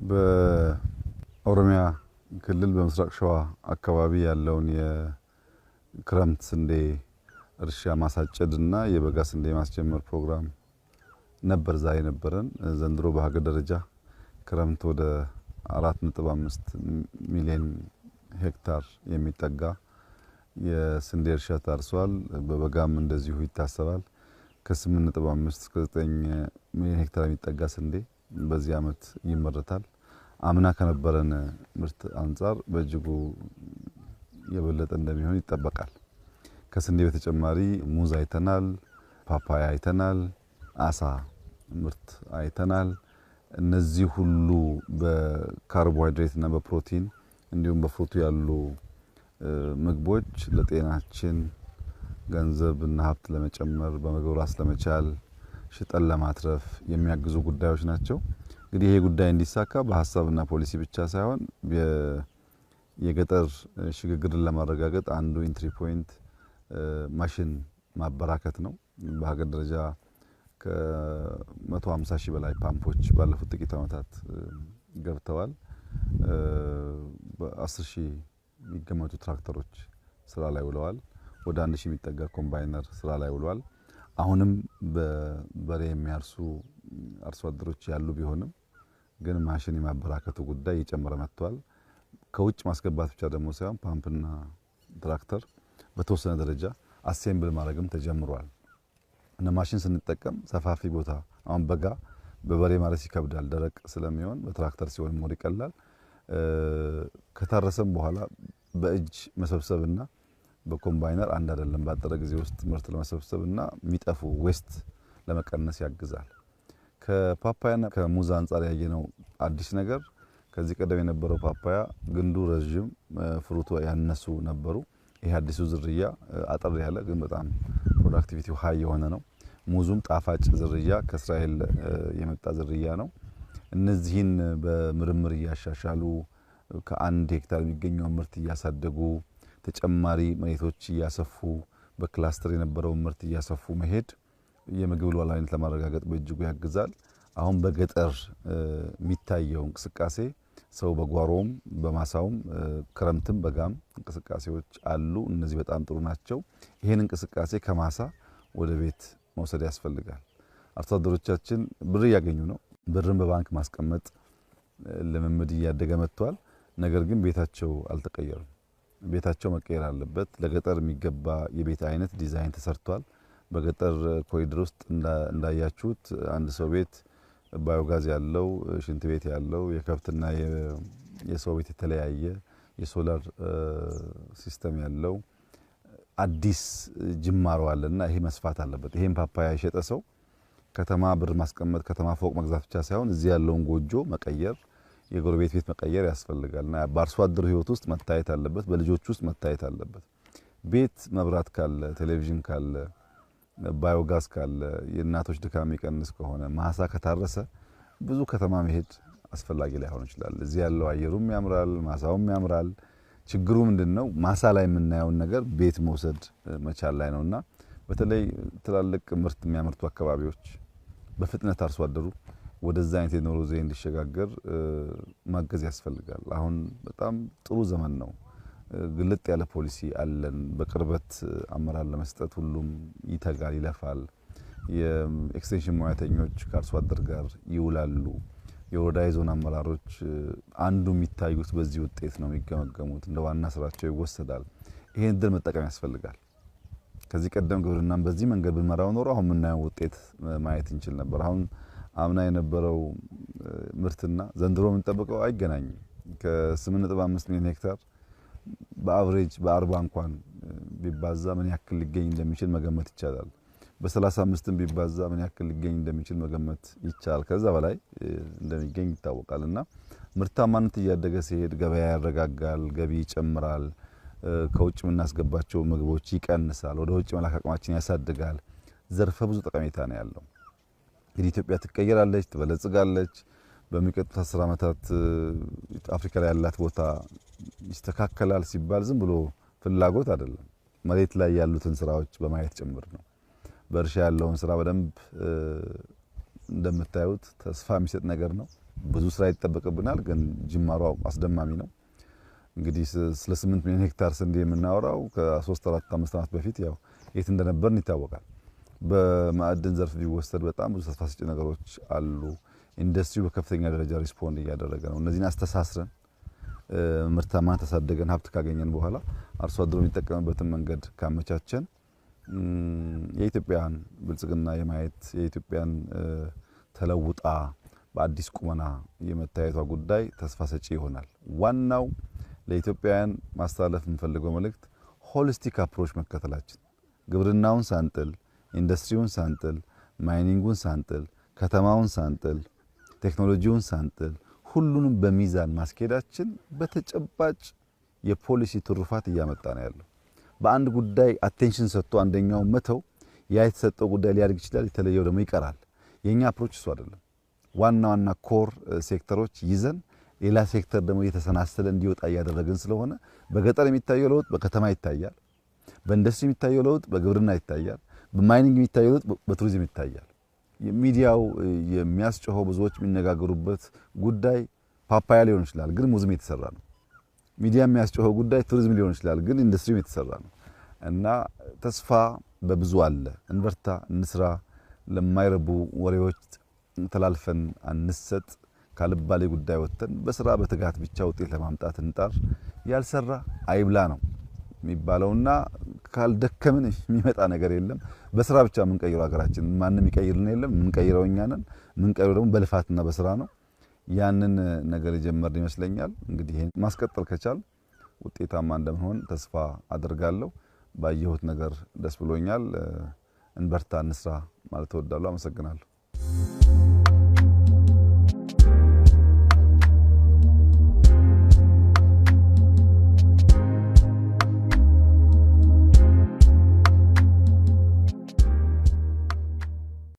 በኦሮሚያ ክልል በምስራቅ ሸዋ አካባቢ ያለውን የክረምት ስንዴ እርሻ ማሳጨድና የበጋ ስንዴ ማስጀመር ፕሮግራም ነበር ዛሬ ነበረን። ዘንድሮ በሀገር ደረጃ ክረምት ወደ 4.5 ሚሊዮን ሄክታር የሚጠጋ የስንዴ እርሻ ታርሷል። በበጋም እንደዚሁ ይታሰባል። ከ8.5 እስከ 9 ሚሊዮን ሄክታር የሚጠጋ ስንዴ በዚህ አመት ይመረታል። አምና ከነበረን ምርት አንፃር በእጅጉ የበለጠ እንደሚሆን ይጠበቃል። ከስንዴ በተጨማሪ ሙዝ አይተናል፣ ፓፓያ አይተናል፣ አሳ ምርት አይተናል። እነዚህ ሁሉ በካርቦሃይድሬት እና በፕሮቲን እንዲሁም በፍሩቱ ያሉ ምግቦች ለጤናችን ገንዘብና ሀብት ለመጨመር በምግብ ራስ ለመቻል ሽጠን ለማትረፍ የሚያግዙ ጉዳዮች ናቸው። እንግዲህ ይሄ ጉዳይ እንዲሳካ በሐሳብና ፖሊሲ ብቻ ሳይሆን የገጠር ሽግግርን ለማረጋገጥ አንዱ ኢንትሪ ፖይንት ማሽን ማበራከት ነው። በሀገር ደረጃ ከ150 ሺህ በላይ ፓምፖች ባለፉት ጥቂት ዓመታት ገብተዋል። በ10 ሺህ የሚገመቱ ትራክተሮች ስራ ላይ ውለዋል። ወደ 1 ሺህ የሚጠጋ ኮምባይነር ስራ ላይ ውለዋል። አሁንም በበሬ የሚያርሱ አርሶ አደሮች ያሉ ቢሆንም ግን ማሽን የማበራከቱ ጉዳይ እየጨመረ መጥቷል። ከውጭ ማስገባት ብቻ ደግሞ ሳይሆን ፓምፕና ትራክተር በተወሰነ ደረጃ አሴምብል ማድረግም ተጀምሯል። እና ማሽን ስንጠቀም ሰፋፊ ቦታ አሁን በጋ በበሬ ማረስ ይከብዳል፣ ደረቅ ስለሚሆን በትራክተር ሲሆን ሞር ይቀላል። ከታረሰም በኋላ በእጅ መሰብሰብና በኮምባይነር አንድ አይደለም። ባጠረ ጊዜ ውስጥ ምርት ለመሰብሰብና የሚጠፉ ዌስት ለመቀነስ ያግዛል። ከፓፓያና ከሙዝ አንፃር ያየነው አዲስ ነገር ከዚህ ቀደም የነበረው ፓፓያ ግንዱ ረጅም ፍሩቱ ያነሱ ነበሩ። ይሄ አዲሱ ዝርያ አጠር ያለ ግን በጣም ፕሮዳክቲቪቲው ሃይ የሆነ ነው። ሙዙም ጣፋጭ ዝርያ ከእስራኤል የመጣ ዝርያ ነው። እነዚህን በምርምር እያሻሻሉ ከ1 ሄክታር የሚገኘው ምርት እያሳደጉ ተጨማሪ መሬቶች እያሰፉ በክላስተር የነበረው ምርት እያሰፉ መሄድ የምግብ ሉዓላዊነት ለማረጋገጥ በእጅጉ ያግዛል። አሁን በገጠር የሚታየው እንቅስቃሴ ሰው በጓሮም በማሳውም ክረምትም በጋም እንቅስቃሴዎች አሉ። እነዚህ በጣም ጥሩ ናቸው። ይሄን እንቅስቃሴ ከማሳ ወደ ቤት መውሰድ ያስፈልጋል። አርሶ አደሮቻችን ብር እያገኙ ነው። ብርን በባንክ ማስቀመጥ ልምምድ እያደገ መጥቷል። ነገር ግን ቤታቸው አልተቀየሩም። ቤታቸው መቀየር አለበት። ለገጠር የሚገባ የቤት አይነት ዲዛይን ተሰርቷል። በገጠር ኮሪደር ውስጥ እንዳያችሁት አንድ ሰው ቤት ባዮጋዝ ያለው፣ ሽንት ቤት ያለው፣ የከብትና የሰው ቤት የተለያየ የሶላር ሲስተም ያለው አዲስ ጅማሮ አለና ይሄ መስፋት አለበት። ይሄን ፓፓያ የሸጠ ሰው ከተማ ብር ማስቀመጥ ከተማ ፎቅ መግዛት ብቻ ሳይሆን እዚህ ያለውን ጎጆ መቀየር የጎረቤት ቤት መቀየር ያስፈልጋልና በአርሶ አደሩ ህይወት ውስጥ መታየት አለበት። በልጆች ውስጥ መታየት አለበት። ቤት መብራት ካለ፣ ቴሌቪዥን ካለ፣ ባዮጋዝ ካለ፣ የእናቶች ድካም የሚቀንስ ከሆነ ማሳ ከታረሰ ብዙ ከተማ መሄድ አስፈላጊ ላይሆን ይችላል። እዚህ ያለው አየሩም ያምራል፣ ማሳውም ያምራል። ችግሩ ምንድነው? ማሳ ላይ የምናየውን ነገር ቤት መውሰድ መቻል ላይ ነውና በተለይ ትላልቅ ምርት የሚያመርቱ አካባቢዎች በፍጥነት አርሶ አደሩ ወደዛ አይነት የኑሮ ዘይቤ እንዲሸጋገር ማገዝ ያስፈልጋል። አሁን በጣም ጥሩ ዘመን ነው። ግልጥ ያለ ፖሊሲ አለን። በቅርበት አመራር ለመስጠት ሁሉም ይተጋል፣ ይለፋል። የኤክስቴንሽን ሙያተኞች ከአርሶ አደር ጋር ይውላሉ። የወረዳ ዞን አመራሮች አንዱ የሚታዩት በዚህ ውጤት ነው የሚገመገሙት፣ እንደ ዋና ስራቸው ይወሰዳል። ይሄን እድል መጠቀም ያስፈልጋል። ከዚህ ቀደም ግብርናን በዚህ መንገድ ብንመራው ኖሮ አሁን የምናየው ውጤት ማየት እንችል ነበር። አሁን አምና የነበረው ምርትና ዘንድሮ የምንጠብቀው አይገናኝም። ከ8.5 ሚሊዮን ሄክታር በአቨሬጅ በ40 እንኳን ቢባዛ ምን ያክል ሊገኝ እንደሚችል መገመት ይቻላል። በ35ም ቢባዛ ምን ያክል ሊገኝ እንደሚችል መገመት ይቻላል። ከዛ በላይ እንደሚገኝ ይታወቃልና ምርታማነት እያደገ ሲሄድ ገበያ ያረጋጋል፣ ገቢ ይጨምራል፣ ከውጭ የምናስገባቸው ምግቦች ይቀንሳል፣ ወደ ውጭ መላክ አቅማችን ያሳድጋል። ዘርፈ ብዙ ጠቀሜታ ነው ያለው። እንግዲህ ኢትዮጵያ ትቀየራለች፣ ትበለጽጋለች። በሚቀጥሉት 10 ዓመታት አፍሪካ ላይ ያላት ቦታ ይስተካከላል ሲባል ዝም ብሎ ፍላጎት አይደለም። መሬት ላይ ያሉትን ስራዎች በማየት ጭምር ነው። በእርሻ ያለውን ስራ በደንብ እንደምታዩት ተስፋ የሚሰጥ ነገር ነው። ብዙ ስራ ይጠበቅብናል ግን ጅማሮ አስደማሚ ነው እንግዲህ ስለ 8 ሚሊዮን ሄክታር ስንዴ የምናወራው ከ3 4 5 ዓመት በፊት ያው የት እንደነበርን ይታወቃል በማዕድን ዘርፍ ቢወሰድ በጣም ብዙ ተስፋ ሰጪ ነገሮች አሉ ኢንዱስትሪው በከፍተኛ ደረጃ ሪስፖንድ እያደረገ ነው እነዚህን አስተሳስረን ምርታማን ተሳደገን ሀብት ካገኘን በኋላ አርሶ አደሩ የሚጠቀምበትን መንገድ ካመቻቸን የኢትዮጵያን ብልጽግና የማየት የኢትዮጵያን ተለውጣ በአዲስ ቁመና የመታየቷ ጉዳይ ተስፋ ሰጪ ይሆናል ዋናው ለኢትዮጵያውያን ማስተላለፍ የምንፈልገው መልእክት ሆሊስቲክ አፕሮች መከተላችን ግብርናውን ሳንጥል ኢንዱስትሪውን ሳንጥል ማይኒንጉን ሳንጥል ከተማውን ሳንጥል ቴክኖሎጂውን ሳንጥል ሁሉንም በሚዛን ማስኬዳችን በተጨባጭ የፖሊሲ ትሩፋት እያመጣ ነው ያለው በአንድ ጉዳይ አቴንሽን ሰጥቶ አንደኛው መተው ያ የተሰጠው ጉዳይ ሊያድግ ይችላል የተለየው ደግሞ ይቀራል የኛ አፕሮች እሱ አይደለም ዋና ኮር ሴክተሮች ይዘን ሌላ ሴክተር ደግሞ የተሰናሰለ እንዲወጣ ያደረግን ስለሆነ በገጠር የሚታየው ለውጥ በከተማ ይታያል በኢንዱስትሪ የሚታየው ለውጥ በግብርና ይታያል በማይኒንግ የሚታየው ለውጥ በቱሪዝም ይታያል ሚዲያው የሚያስጨሆው ብዙዎች የሚነጋገሩበት ጉዳይ ፓፓያ ሊሆን ይችላል ግን ሙዝም የተሰራ ነው ሚዲያ የሚያስጨሆው ጉዳይ ቱሪዝም ሊሆን ይችላል ግን ኢንዱስትሪም የተሰራ ነው እና ተስፋ በብዙ አለ እንበርታ እንስራ ለማይረቡ ወሬዎች ተላልፈን አንሰጥ ካልባሌ ጉዳይ ወጥተን በስራ በትጋት ብቻ ውጤት ለማምጣት እንጣር ያልሰራ አይብላ ነው የሚባለውና ካልደከምን የሚመጣ ነገር የለም በስራ ብቻ ምን ቀይረው ሀገራችን ማንንም ይቀይርልን የለም ምን ቀይረው እኛ ነን ምን ቀይረው ደግሞ በልፋትና በስራ ነው ያንን ነገር የጀመርን ይመስለኛል እንግዲህ ይሄን ማስቀጠል ከቻል ውጤታማ እንደምንሆን ተስፋ አደርጋለሁ ባየሁት ነገር ደስ ብሎኛል እንበርታ እንስራ ማለት እወዳለሁ አመሰግናለሁ